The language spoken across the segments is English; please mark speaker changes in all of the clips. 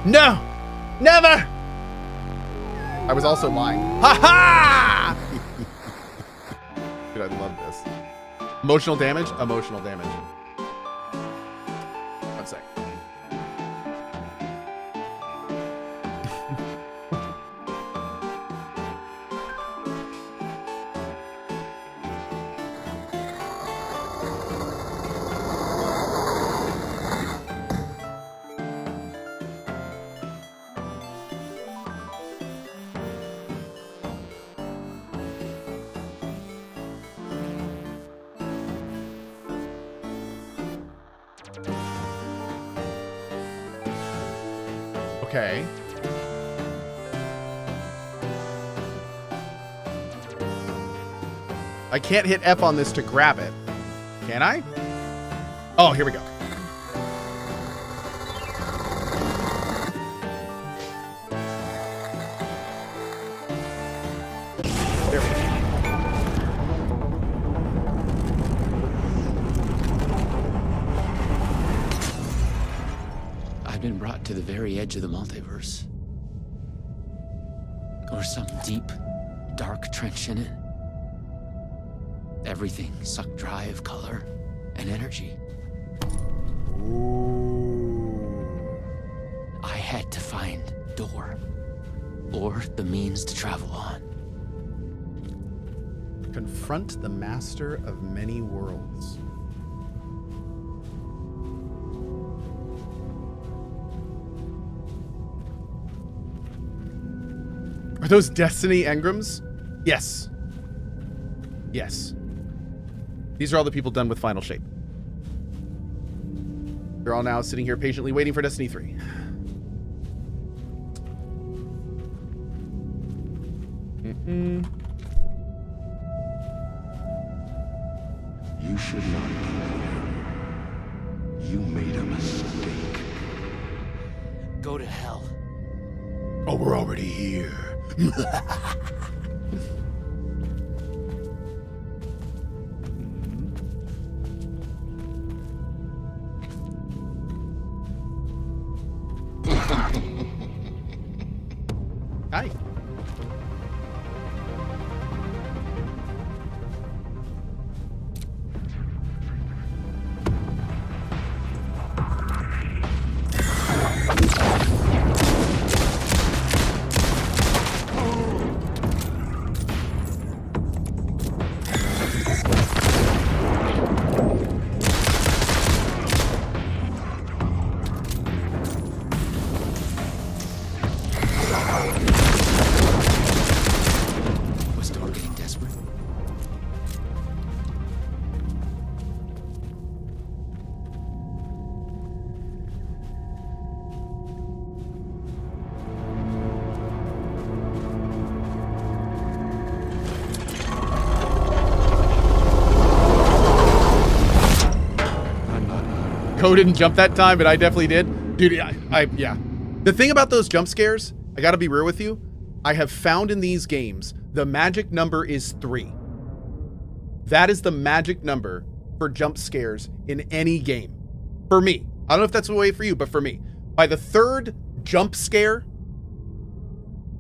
Speaker 1: No! Never! I was also lying. Ha ha! Dude, I love this. Emotional damage? Emotional damage. One sec. Okay. I can't hit F on this to grab it. Can I? Oh, here we go. There we go.
Speaker 2: I've been brought to the very edge of the multiverse. Or some deep, dark trench in it. Everything sucked dry of color and energy.
Speaker 1: Ooh.
Speaker 2: I had to find a door, or the means to travel on.
Speaker 1: Confront the master of many worlds. Are those Destiny engrams? Yes. Yes. These are all the people done with Final Shape. They're all now sitting here patiently waiting for Destiny 3.
Speaker 3: You should not be here. You made a mistake.
Speaker 2: Go to hell.
Speaker 1: Oh, we're already here. Hi.
Speaker 2: Was Tor getting desperate?
Speaker 1: Cohh didn't jump that time, but I definitely did. Dude, yeah. The thing about those jump scares, I gotta be real with you, I have found in these games, the magic number is 3. That is the magic number for jump scares in any game. For me. I don't know if that's the way for you, but for me. By the third jump scare,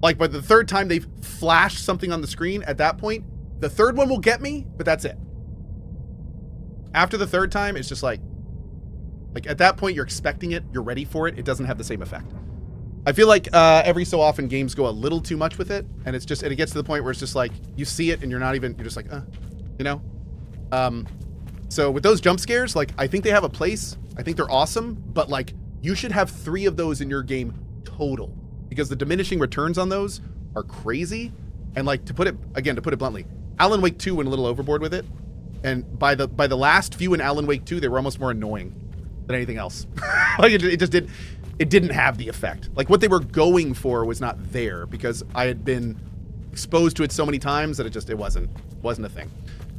Speaker 1: like by the third time they've flashed something on the screen, at that point, the third one will get me, but that's it. After the third time, it's just like at that point, you're expecting it, you're ready for it, it doesn't have the same effect. I feel like every so often games go a little too much with it, and it gets to the point where it's just like, you see it and you're just like, you know? So with those jump scares, like, I think they have a place, I think they're awesome, but like, you should have 3 of those in your game total, because the diminishing returns on those are crazy, and like, to put it bluntly, Alan Wake 2 went a little overboard with it, and by the last few in Alan Wake 2, they were almost more annoying than anything else. Like it didn't have the effect. Like what they were going for was not there, because I had been exposed to it so many times that it wasn't a thing.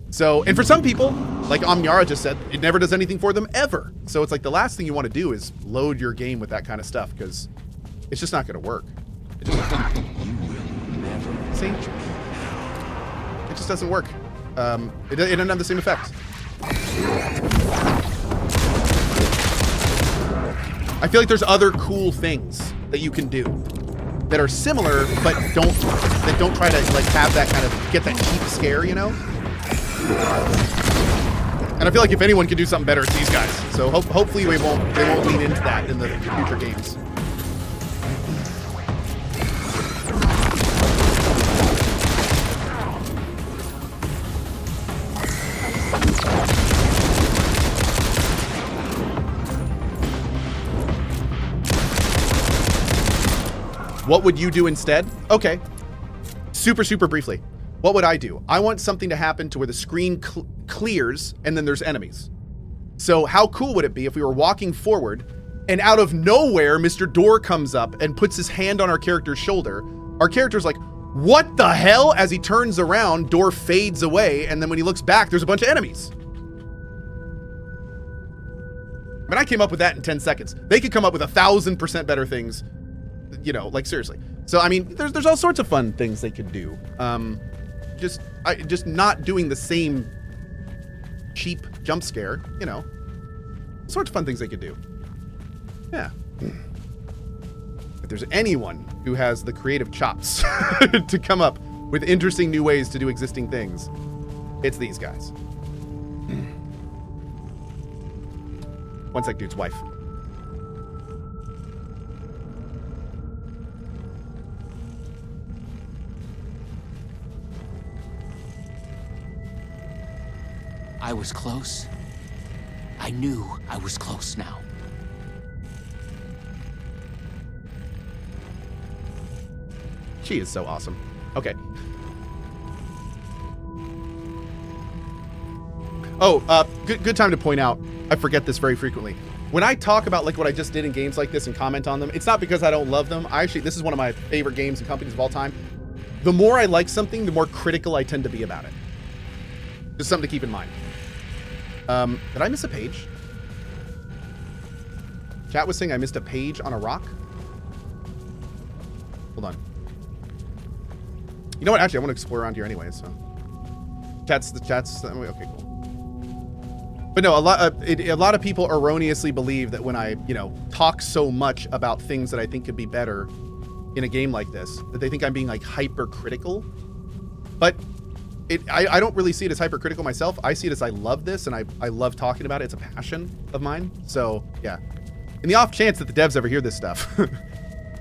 Speaker 1: So, and for some people, like Amnyara just said, it never does anything for them ever. So it's like the last thing you want to do is load your game with that kind of stuff, because it's just not going to work. It just see? It just doesn't work. It doesn't have the same effect. I feel like there's other cool things that you can do that are similar, but don't try to like have that kind of get that cheap scare, you know? And I feel like if anyone can do something better, it's these guys. So hopefully they won't lean into that in the future games. What would you do instead? Okay. Super briefly. What would I do? I want something to happen to where the screen clears and then there's enemies. So how cool would it be if we were walking forward and out of nowhere, Mr. Door comes up and puts his hand on our character's shoulder. Our character's like, what the hell? As he turns around, Door fades away. And then when he looks back, there's a bunch of enemies. I mean, I came up with that in 10 seconds. They could come up with 1,000% better things. You know, like seriously. So I mean, there's all sorts of fun things they could do. Just not doing the same cheap jump scare. You know, sorts of fun things they could do. Yeah. If there's anyone who has the creative chops to come up with interesting new ways to do existing things, it's these guys. One sec, dude's wife.
Speaker 2: I was close. I knew I was close now.
Speaker 1: She is so awesome. Okay. Oh, good time to point out, I forget this very frequently. When I talk about like what I just did in games like this and comment on them, it's not because I don't love them. This is one of my favorite games and companies of all time. The more I like something, the more critical I tend to be about it. Just something to keep in mind. Did I miss a page? Chat was saying I missed a page on a rock. Hold on. You know what? Actually, I want to explore around here anyway, so. Chat's, okay, cool. But no, a lot of people erroneously believe that when I, you know, talk so much about things that I think could be better in a game like this, that they think I'm being like hypercritical. But I don't really see it as hypercritical myself. I see it as I love this and I love talking about it. It's a passion of mine. So yeah, in the off chance that the devs ever hear this stuff,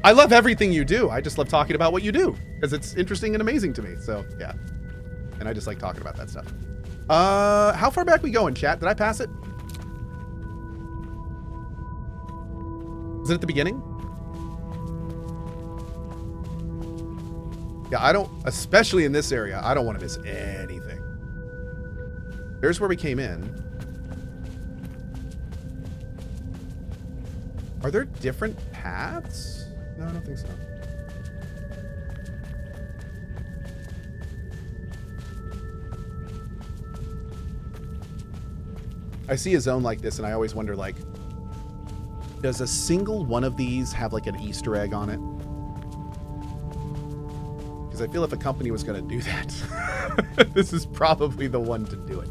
Speaker 1: I love everything you do. I just love talking about what you do because it's interesting and amazing to me. So yeah, and I just like talking about that stuff. How far back we going, chat? Did I pass it? Is it at the beginning? Yeah, I don't, especially in this area, I don't want to miss anything. There's where we came in. Are there different paths? No, I don't think so. I see a zone like this and I always wonder, like, does a single one of these have like an Easter egg on it? I feel if a company was going to do that, this is probably the one to do it.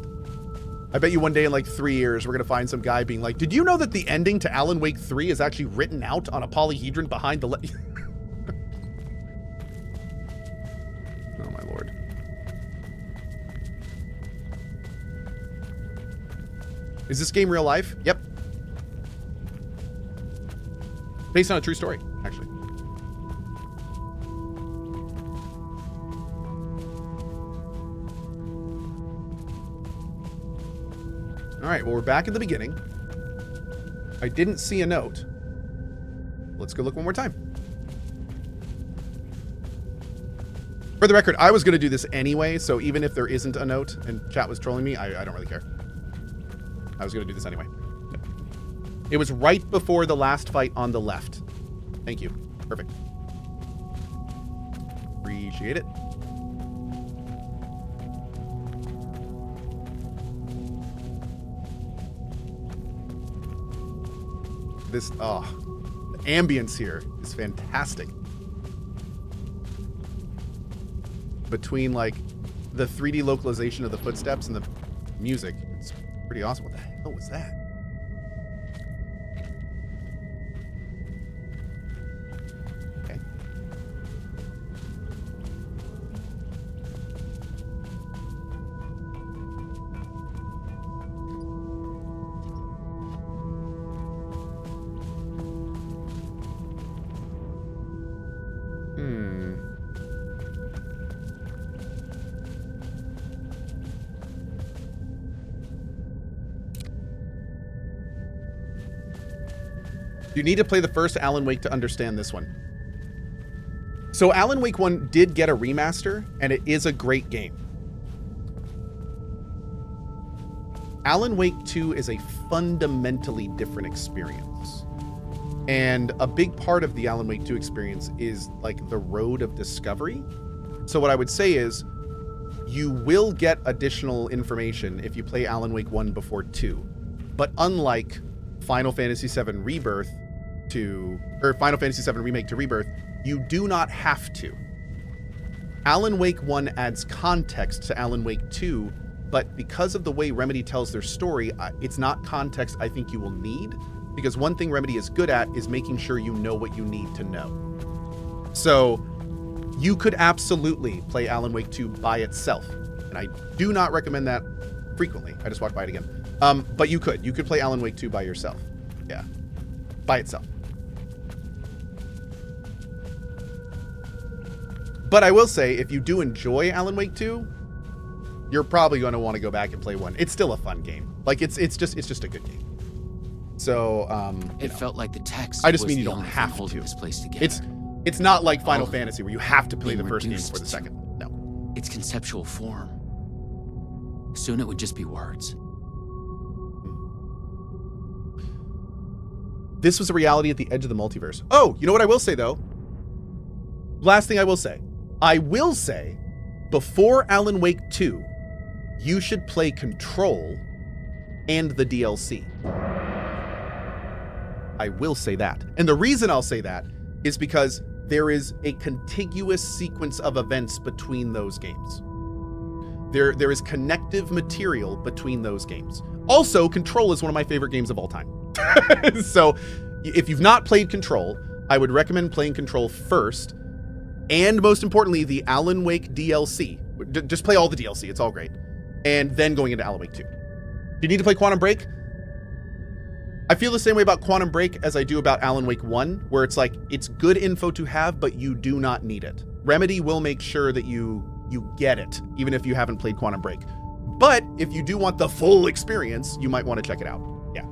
Speaker 1: I bet you one day in like 3 years, we're going to find some guy being like, did you know that the ending to Alan Wake 3 is actually written out on a polyhedron behind the oh my Lord. Is this game real life? Yep. Based on a true story, actually. All right, well, we're back at the beginning. I didn't see a note. Let's go look one more time. For the record, I was going to do this anyway, so even if there isn't a note and chat was trolling me, I don't really care. I was going to do this anyway. It was right before the last fight on the left. Thank you. Perfect. Appreciate it. This, the ambience here is fantastic. Between like the 3D localization of the footsteps and the music, it's pretty awesome. What the hell was that? You need to play the first Alan Wake to understand this one. So Alan Wake 1 did get a remaster, and it is a great game. Alan Wake 2 is a fundamentally different experience. And a big part of the Alan Wake 2 experience is like the road of discovery. So what I would say is you will get additional information if you play Alan Wake 1 before 2. But unlike Final Fantasy VII Rebirth or Final Fantasy VII Remake to Rebirth, you do not have to. Alan Wake 1 adds context to Alan Wake 2, but because of the way Remedy tells their story, it's not context I think you will need, because one thing Remedy is good at is making sure you know what you need to know. So you could absolutely play Alan Wake 2 by itself, and I do not recommend that frequently. I just walked by it again. But you could play Alan Wake 2 by yourself. Yeah, by itself. But I will say, if you do enjoy Alan Wake 2, you're probably going to want to go back and play 1. It's still a fun game. Like it's just a good game. So
Speaker 2: it felt like the text.
Speaker 1: I just mean you don't have to.
Speaker 2: This place together.
Speaker 1: It's not like Final Fantasy where you have to play the first game before the second. No.
Speaker 2: Its conceptual form. Soon it would just be words.
Speaker 1: This was a reality at the edge of the multiverse. Oh, you know what I will say though? Last thing I will say. I will say, before Alan Wake 2, you should play Control and the DLC. I will say that. And the reason I'll say that is because there is a contiguous sequence of events between those games. There is connective material between those games. Also, Control is one of my favorite games of all time. So, if you've not played Control, I would recommend playing Control first. And most importantly, the Alan Wake DLC. Just play all the DLC. It's all great. And then going into Alan Wake 2. Do you need to play Quantum Break? I feel the same way about Quantum Break as I do about Alan Wake 1, where it's like, it's good info to have, but you do not need it. Remedy will make sure that you get it, even if you haven't played Quantum Break. But if you do want the full experience, you might want to check it out. Yeah.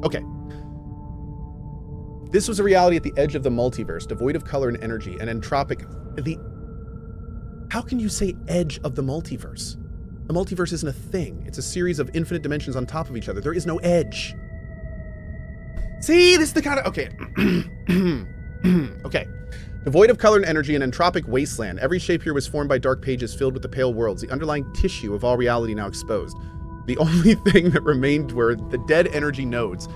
Speaker 1: Okay. This was a reality at the edge of the multiverse, devoid of color and energy, and entropic. How can you say edge of the multiverse? The multiverse isn't a thing. It's a series of infinite dimensions on top of each other. There is no edge. See, this is the kind of... Okay. Okay. Devoid of color and energy, an entropic wasteland. Every shape here was formed by dark pages filled with the pale worlds, the underlying tissue of all reality now exposed. The only thing that remained were the dead energy nodes,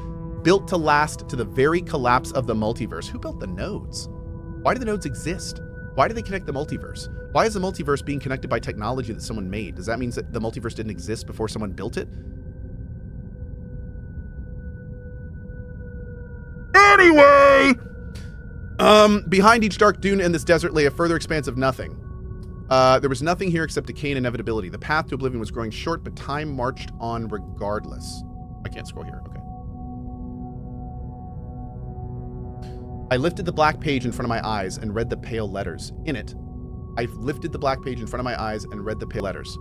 Speaker 1: built to last to the very collapse of the multiverse. Who built the nodes? Why do the nodes exist? Why do they connect the multiverse? Why is the multiverse being connected by technology that someone made? Does that mean that the multiverse didn't exist before someone built it? Anyway! Behind each dark dune and this desert lay a further expanse of nothing. There was nothing here except decay and inevitability. The path to oblivion was growing short, but time marched on regardless. I can't scroll here. Okay. I lifted the black page in front of my eyes and read the pale letters. In it, I lifted the black page in front of my eyes and read the pale letters.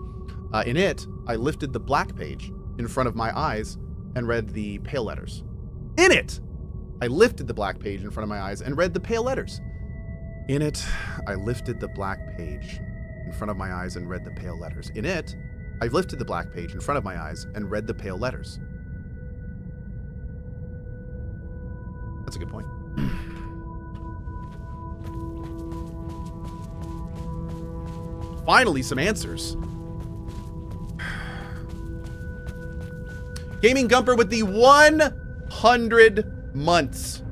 Speaker 1: In it, I lifted the black page in front of my eyes and read the pale letters. In it, I lifted the black page in front of my eyes and read the pale letters. In it, I lifted the black page in front of my eyes and read the pale letters. In it, I lifted the black page in front of my eyes and read the pale letters. That's a good point. Finally, some answers. Gaming Gumper with the 100 months.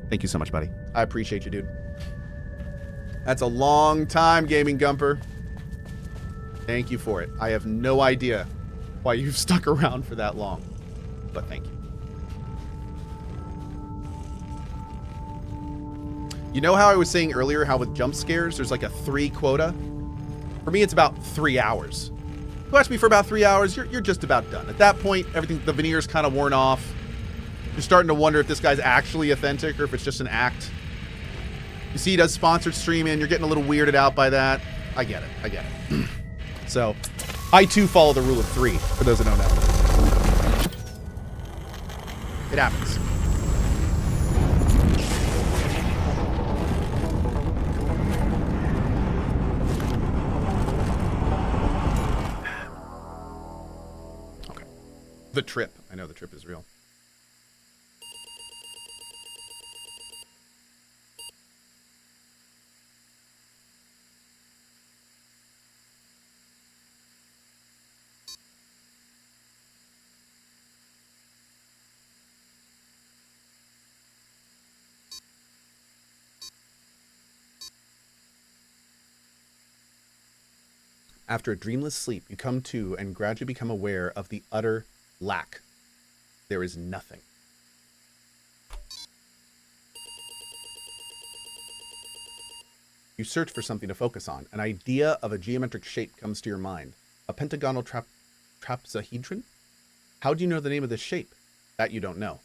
Speaker 1: Thank you so much, buddy. I appreciate you, dude. That's a long time, Gaming Gumper. Thank you for it. I have no idea why you've stuck around for that long, but thank you. You know how I was saying earlier how with jump scares, there's like a 3 quota? For me, it's about 3 hours. If you watch me for about 3 hours, you're just about done. At that point, everything, the veneer's kind of worn off. You're starting to wonder if this guy's actually authentic or if it's just an act. You see he does sponsored streaming, you're getting a little weirded out by that. I get it, I get it. So, I too follow the rule of 3, for those that don't know. It happens. Okay. The trip. I know the trip is real. After a dreamless sleep, you come to and gradually become aware of the utter lack. There is nothing. You search for something to focus on. An idea of a geometric shape comes to your mind. A pentagonal trapezohedron? How do you know the name of this shape? That you don't know.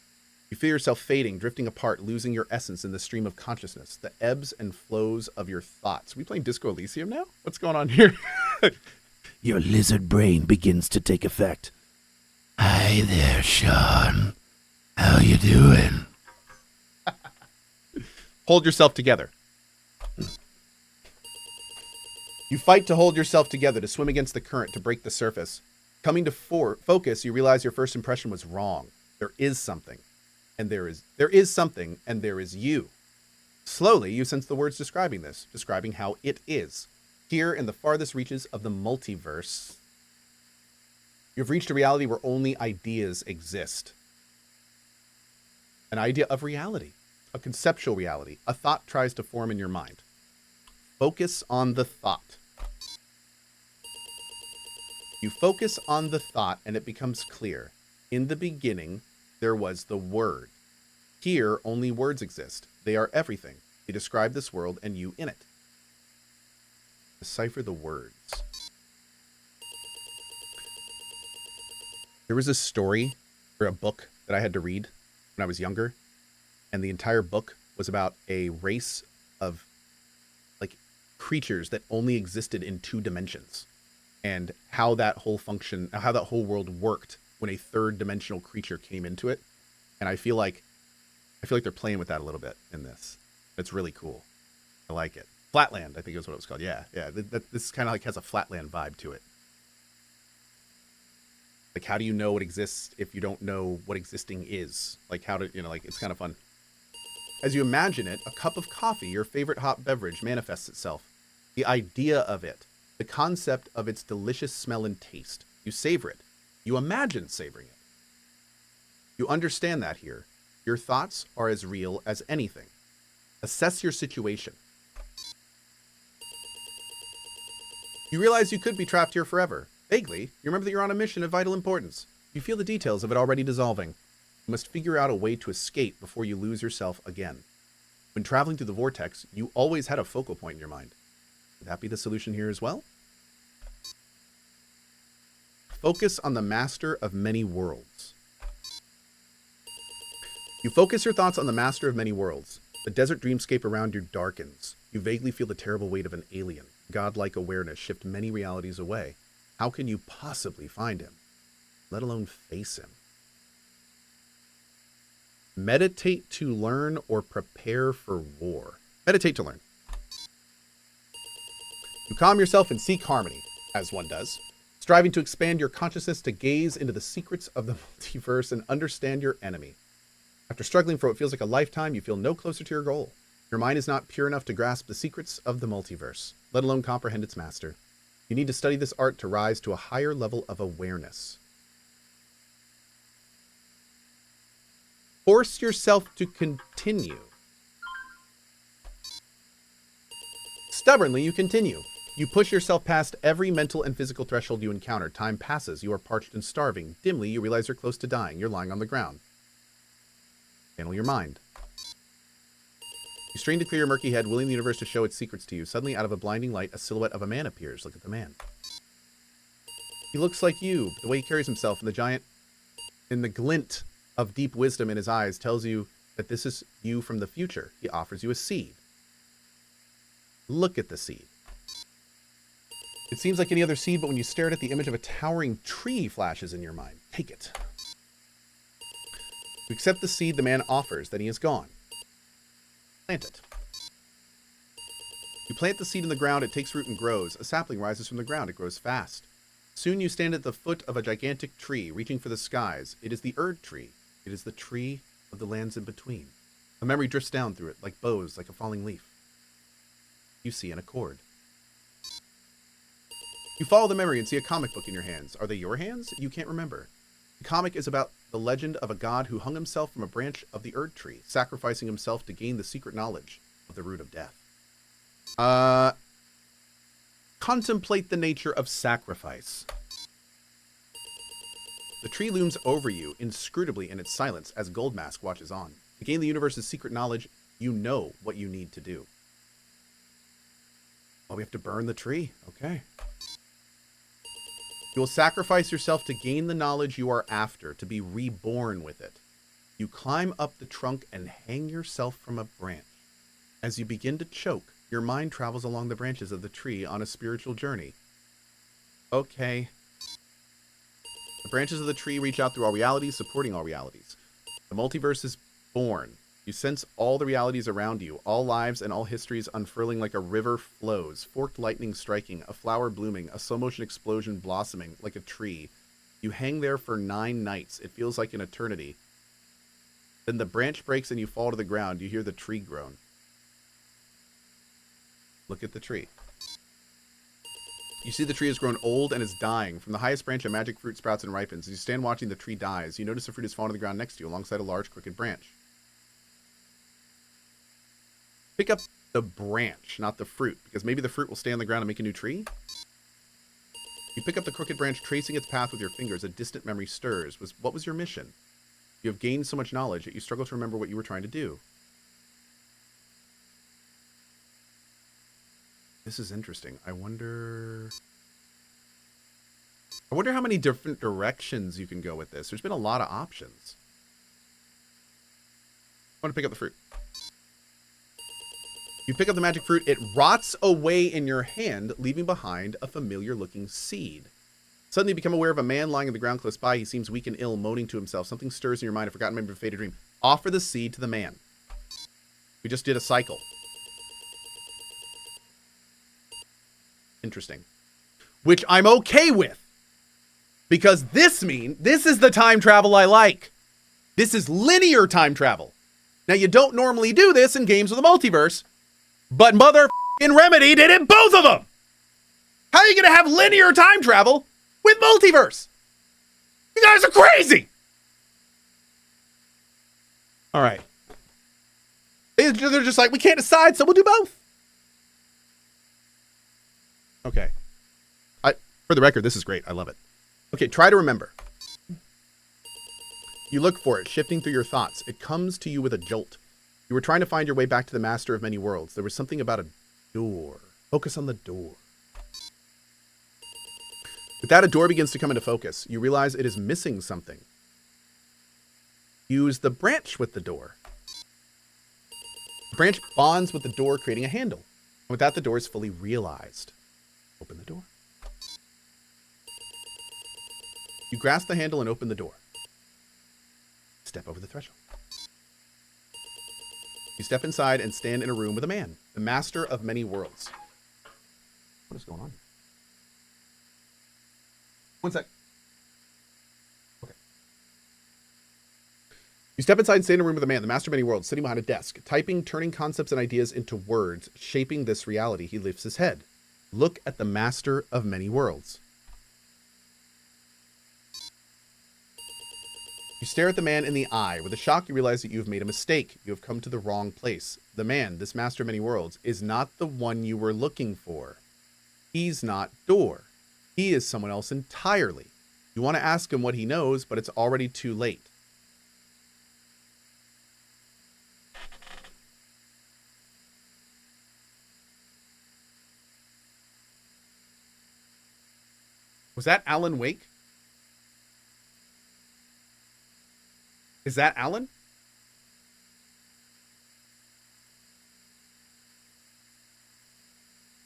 Speaker 1: You feel yourself fading, drifting apart, losing your essence in the stream of consciousness, the ebbs and flows of your thoughts. Are we playing Disco Elysium now? What's going on here?
Speaker 4: Your lizard brain begins to take effect. Hi there, Sean. How you doing?
Speaker 1: Hold yourself together. You fight to hold yourself together, to swim against the current, to break the surface. Coming to focus, you realize your first impression was wrong. There is something. And there is something, and there is you. Slowly, you sense the words describing this, describing how it is. Here, in the farthest reaches of the multiverse, you've reached a reality where only ideas exist. An idea of reality, a conceptual reality. A thought tries to form in your mind. Focus on the thought. You focus on the thought, and it becomes clear. In the beginning, there was the Word. Here, only words exist. They are everything. They describe this world and you in it. Decipher the words. There was a story or a book that I had to read when I was younger, and the entire book was about a race of like creatures that only existed in 2 dimensions, and how that whole world worked when a 3rd dimensional creature came into it. And I feel like they're playing with that a little bit in this. It's really cool. I like it. Flatland, I think is what it was called. Yeah. This kind of like has a Flatland vibe to it. Like, how do you know what exists if you don't know what existing is? Like, how to, like, it's kind of fun. As you imagine it, a cup of coffee, your favorite hot beverage, manifests itself. The idea of it, the concept of its delicious smell and taste. You savor it. You imagine savoring it. You understand that here. Your thoughts are as real as anything. Assess your situation. You realize you could be trapped here forever. Vaguely, you remember that you're on a mission of vital importance. You feel the details of it already dissolving. You must figure out a way to escape before you lose yourself again. When traveling through the vortex, you always had a focal point in your mind. Would that be the solution here as well? Focus on the master of many worlds. You focus your thoughts on the master of many worlds. The desert dreamscape around you darkens. You vaguely feel the terrible weight of an alien. Godlike awareness shift many realities away. How can you possibly find him, let alone face him? Meditate to learn or prepare for war. Meditate to learn. You calm yourself and seek harmony, as one does, striving to expand your consciousness to gaze into the secrets of the multiverse and understand your enemy. After struggling for what feels like a lifetime, you feel no closer to your goal. Your mind is not pure enough to grasp the secrets of the multiverse, let alone comprehend its master. You need to study this art to rise to a higher level of awareness. Force yourself to continue. Stubbornly, you continue. You push yourself past every mental and physical threshold you encounter. Time passes. You are parched and starving. Dimly, you realize you're close to dying. You're lying on the ground. Channel your mind. You strain to clear your murky head, willing the universe to show its secrets to you. Suddenly, out of a blinding light, a silhouette of a man appears. Look at the man. He looks like you. The way he carries himself, and the glint of deep wisdom in his eyes tells you that this is you from the future. He offers you a seed. Look at the seed. It seems like any other seed, but when you stare at it, the image of a towering tree flashes in your mind. Take it. You accept the seed the man offers, then he is gone. Plant it. You plant the seed in the ground, it takes root and grows. A sapling rises from the ground, it grows fast. Soon you stand at the foot of a gigantic tree, reaching for the skies. It is the Erd tree. It is the tree of the lands in between. A memory drifts down through it, like bows, like a falling leaf. You see an accord. You follow the memory and see a comic book in your hands. Are they your hands? You can't remember. The comic is about the legend of a god who hung himself from a branch of the Erd tree, sacrificing himself to gain the secret knowledge of the root of death. Contemplate the nature of sacrifice. The tree looms over you inscrutably in its silence as Goldmask watches on. To gain the universe's secret knowledge, you know what you need to do. Well, we have to burn the tree. Okay. You will sacrifice yourself to gain the knowledge you are after, to be reborn with it. You climb up the trunk and hang yourself from a branch. As you begin to choke, your mind travels along the branches of the tree on a spiritual journey. Okay. The branches of the tree reach out through all realities, supporting all realities. The multiverse is born. You sense all the realities around you, all lives and all histories unfurling like a river flows, forked lightning striking, a flower blooming, a slow-motion explosion blossoming like a tree. You hang there for 9 nights. It feels like an eternity. Then the branch breaks and you fall to the ground. You hear the tree groan. Look at the tree. You see the tree has grown old and is dying. From the highest branch, a magic fruit sprouts and ripens. As you stand watching the tree dies, you notice the fruit has fallen to the ground next to you, alongside a large crooked branch. Pick up the branch, not the fruit, because maybe the fruit will stay on the ground and make a new tree? You pick up the crooked branch, tracing its path with your fingers. A distant memory stirs. What was your mission? You have gained so much knowledge that you struggle to remember what you were trying to do. This is interesting. I wonder how many different directions you can go with this. There's been a lot of options. I want to pick up the fruit. You pick up the magic fruit. It rots away in your hand, leaving behind a familiar-looking seed. Suddenly you become aware of a man lying on the ground close by. He seems weak and ill, moaning to himself. Something stirs in your mind, a forgotten memory of a faded dream. Offer the seed to the man. We just did a cycle. Interesting. Which I'm okay with. Because this is the time travel I like. This is linear time travel. Now, you don't normally do this in games with a multiverse, but mother-f***ing Remedy did it both of them! How are you going to have linear time travel with multiverse? You guys are crazy! Alright. They're just like, we can't decide, so we'll do both. Okay. For the record, this is great. I love it. Okay, try to remember. You look for it, shifting through your thoughts. It comes to you with a jolt. You were trying to find your way back to the Master of Many Worlds. There was something about a door. Focus on the door. With that, a door begins to come into focus. You realize it is missing something. Use the branch with the door. The branch bonds with the door, creating a handle. And with that, the door is fully realized. Open the door. You grasp the handle and open the door. Step over the threshold. You step inside and stand in a room with a man, the Master of Many Worlds. What is going on? One sec. Okay. You step inside and stand in a room with a man, the Master of Many Worlds, sitting behind a desk, typing, turning concepts and ideas into words, shaping this reality. He lifts his head. Look at the Master of Many Worlds. You stare at the man in the eye. With a shock, you realize that you have made a mistake. You have come to the wrong place. The man, this Master of Many Worlds, is not the one you were looking for. He's not Door. He is someone else entirely. You want to ask him what he knows, but it's already too late. Was that Alan Wake? Is that Alan?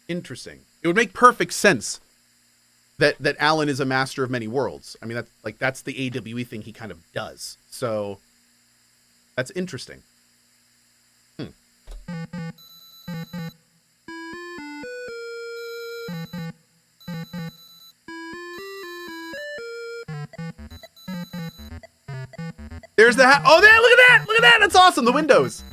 Speaker 1: Interesting. It would make perfect sense that Alan is a Master of Many Worlds. I mean, that's the AWE thing he kind of does. So That's interesting. There's the oh, there! Look at that! Look at that! That's awesome. The windows.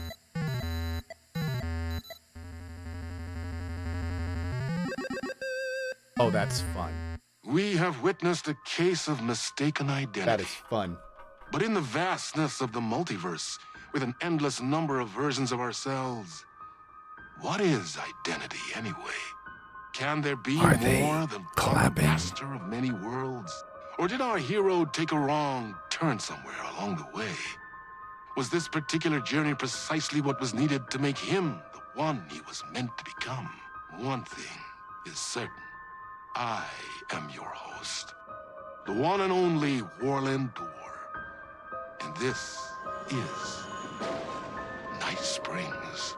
Speaker 1: Oh, that's fun.
Speaker 3: We have witnessed a case of mistaken identity.
Speaker 1: That is fun.
Speaker 3: But in the vastness of the multiverse, with an endless number of versions of ourselves, what is identity anyway? Can there be
Speaker 4: Are they
Speaker 3: more than one
Speaker 4: collabing?
Speaker 3: master of many worlds? Or did our hero take a wrong turn somewhere along the way? Was this particular journey precisely what was needed to make him the one he was meant to become? One thing is certain. I am your host, the one and only Warland Door. And this is Night Springs.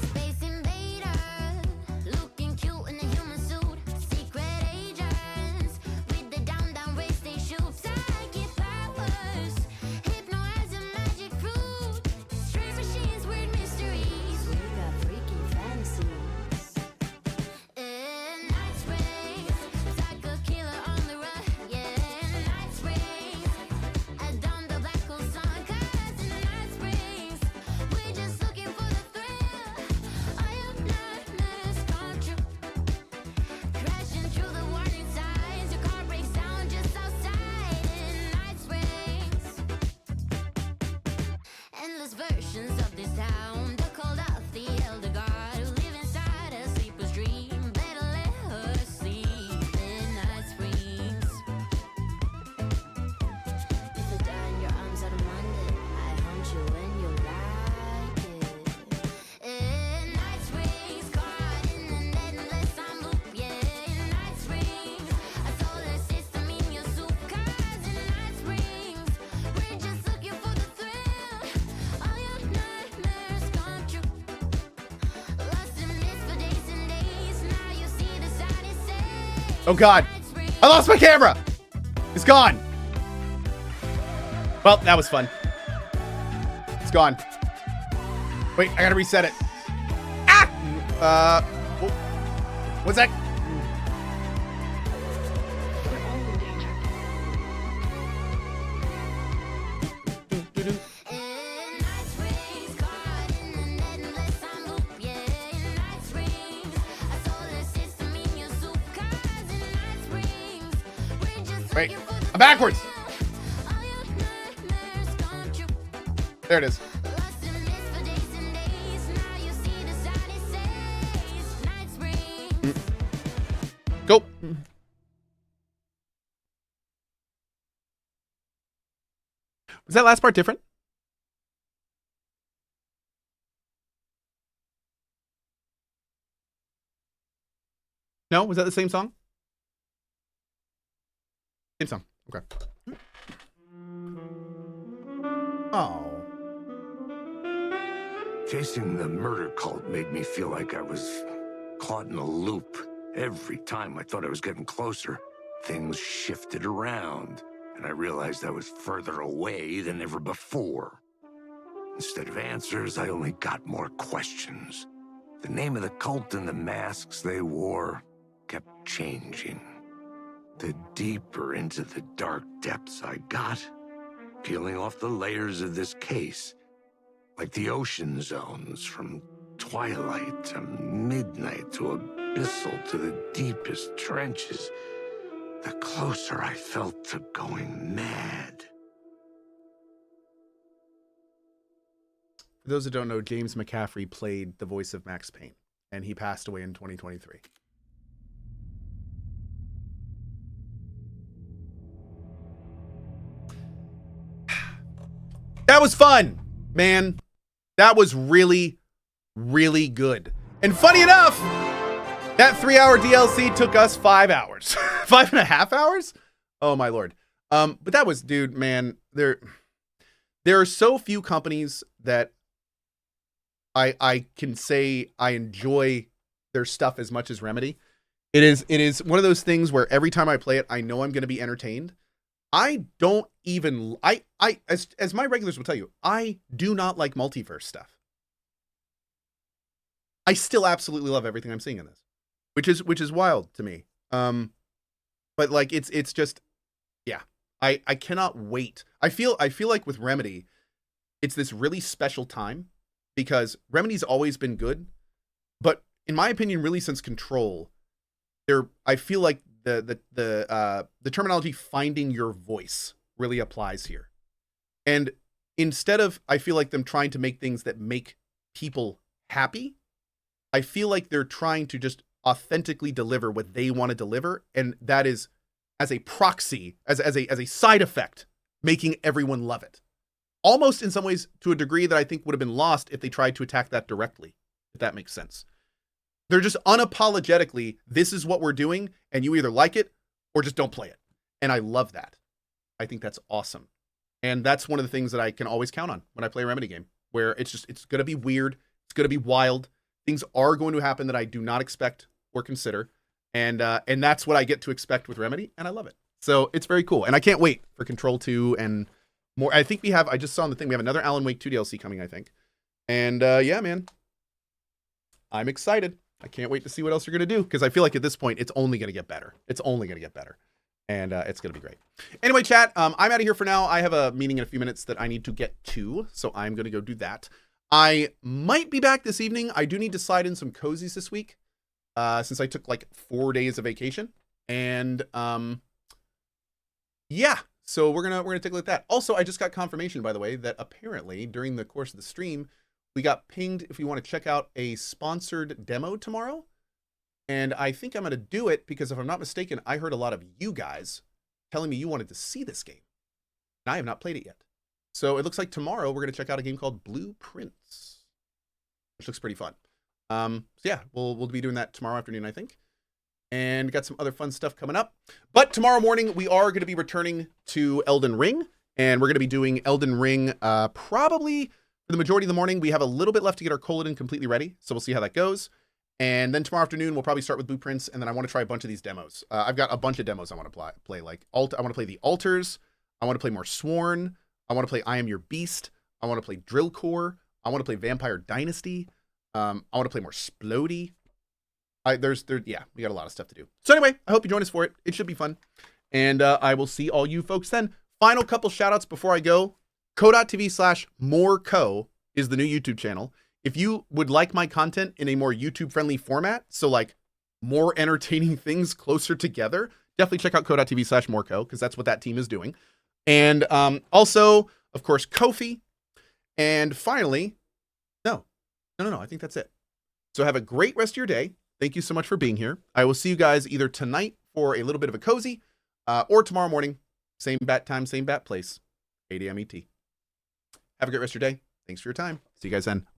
Speaker 5: Space invader, looking cute in a human suit. Secret agents with the down race they shoot. Psychic powers, hypnotize a magic fruit. Strange machines, weird mysteries. We got freaky fantasies. In Night Springs, psycho killer on the run. Yeah, in Night Springs, I done the black hole sun. 'Cause in Night Springs, we're just looking for the thrill. I have nightmares come true. Crashing through the warning signs. Your car breaks down just outside in Night Springs. Endless versions of this town. The called out the elder god who live inside a sleeper's dream. Better let her sleep in Night Springs. If I die in your arms on a Monday, I hunt you when you like it. In Night Springs, caught in an endless time loop. Yeah, in Night Springs, a solar system in your soup. 'Cause in Night Springs, we're just looking for the thrill. All your nightmares come true. Lost in mist for days and days. Now you see the side it says.
Speaker 1: Oh God,
Speaker 5: Night Springs.
Speaker 1: I lost my camera. It's gone. Well, that was fun. It's gone. Wait, I gotta reset it. Ah! Oh. What's that?
Speaker 5: In Night Springs, caught in an endless time loop. Yeah, in Night Springs, a solar system in your soup. 'Cause in Night Springs, we're just
Speaker 1: Wait,
Speaker 5: looking for the
Speaker 1: I'm backwards.
Speaker 5: thrill. All your nightmares come true.
Speaker 1: There it is.
Speaker 5: Lost in mist for days and days. Now you see the sign it says Night Springs.
Speaker 1: Go. Was that last part different? No? Was that the same song? Same song. Okay. Oh.
Speaker 6: Chasing the murder cult made me feel like I was caught in a loop. Every time I thought I was getting closer, things shifted around, and I realized I was further away than ever before. Instead of answers, I only got more questions. The name of the cult and the masks they wore kept changing. The deeper into the dark depths I got, peeling off the layers of this case, like the ocean zones, from twilight to midnight to abyssal to the deepest trenches, the closer I felt to going mad.
Speaker 1: For those who don't know, James McCaffrey played the voice of Max Payne, and he passed away in 2023. That was fun, man. That was really, really good. And funny enough, that 3-hour DLC took us 5 hours. 5.5 hours? Oh my Lord. But that was, dude, man, there are so few companies that I can say I enjoy their stuff as much as Remedy. It is one of those things where every time I play it, I know I'm going to be entertained. I don't even as my regulars will tell you, I do not like multiverse stuff. I still absolutely love everything I'm seeing in this, which is wild to me. But like it's just, yeah, I cannot wait. I feel like with Remedy, it's this really special time because Remedy's always been good, but in my opinion, really since Control, I feel like the terminology "finding your voice" really applies here. And instead of, I feel like them trying to make things that make people happy, I feel like they're trying to just authentically deliver what they want to deliver, and that is as a proxy, as a side effect, making everyone love it. Almost in some ways to a degree that I think would have been lost if they tried to attack that directly, if that makes sense. They're just unapologetically, this is what we're doing, and you either like it or just don't play it. And I love that. I think that's awesome. And that's one of the things that I can always count on when I play a Remedy game, where it's going to be weird. It's going to be wild. Things are going to happen that I do not expect or consider. And that's what I get to expect with Remedy, and I love it. So it's very cool. And I can't wait for Control 2 and more. I think I just saw on the thing, we have another Alan Wake 2 DLC coming, I think. And yeah, man, I'm excited. I can't wait to see what else you're going to do, because I feel like at this point, it's only going to get better. It's only going to get better. And it's going to be great. Anyway, chat, I'm out of here for now. I have a meeting in a few minutes that I need to get to, so I'm going to go do that. I might be back this evening. I do need to slide in some cozies this week, since I took like 4 days of vacation. And yeah, so we're gonna take a look at that. Also, I just got confirmation, by the way, that apparently during the course of the stream, we got pinged if we want to check out a sponsored demo tomorrow. And I think I'm going to do it because if I'm not mistaken, I heard a lot of you guys telling me you wanted to see this game. And I have not played it yet. So it looks like tomorrow we're going to check out a game called Blueprints, which looks pretty fun. So yeah, we'll be doing that tomorrow afternoon, I think. And got some other fun stuff coming up. But tomorrow morning, we are going to be returning to Elden Ring. And we're going to be doing Elden Ring probably for the majority of the morning. We have a little bit left to get our Colon completely ready. So we'll see how that goes. And then tomorrow afternoon, we'll probably start with Blueprints. And then I want to try a bunch of these demos. I've got a bunch of demos I want to play. Like, I want to play the Altars. I want to play more Sworn. I want to play I Am Your Beast. I want to play Drill Core. I want to play Vampire Dynasty. I want to play more Splody. Yeah, we got a lot of stuff to do. So anyway, I hope you join us for it. It should be fun. And I will see all you folks then. Final couple shout outs before I go. Cohh.tv/morecoh is the new YouTube channel. If you would like my content in a more YouTube friendly format, so like more entertaining things closer together, definitely check out Cohh.tv/morecoh, because that's what that team is doing. And also, of course, Ko-fi. And finally, no, I think that's it. So have a great rest of your day. Thank you so much for being here. I will see you guys either tonight for a little bit of a cozy, or tomorrow morning, same bat time, same bat place, 8 a.m. ET. Have a great rest of your day. Thanks for your time. See you guys then.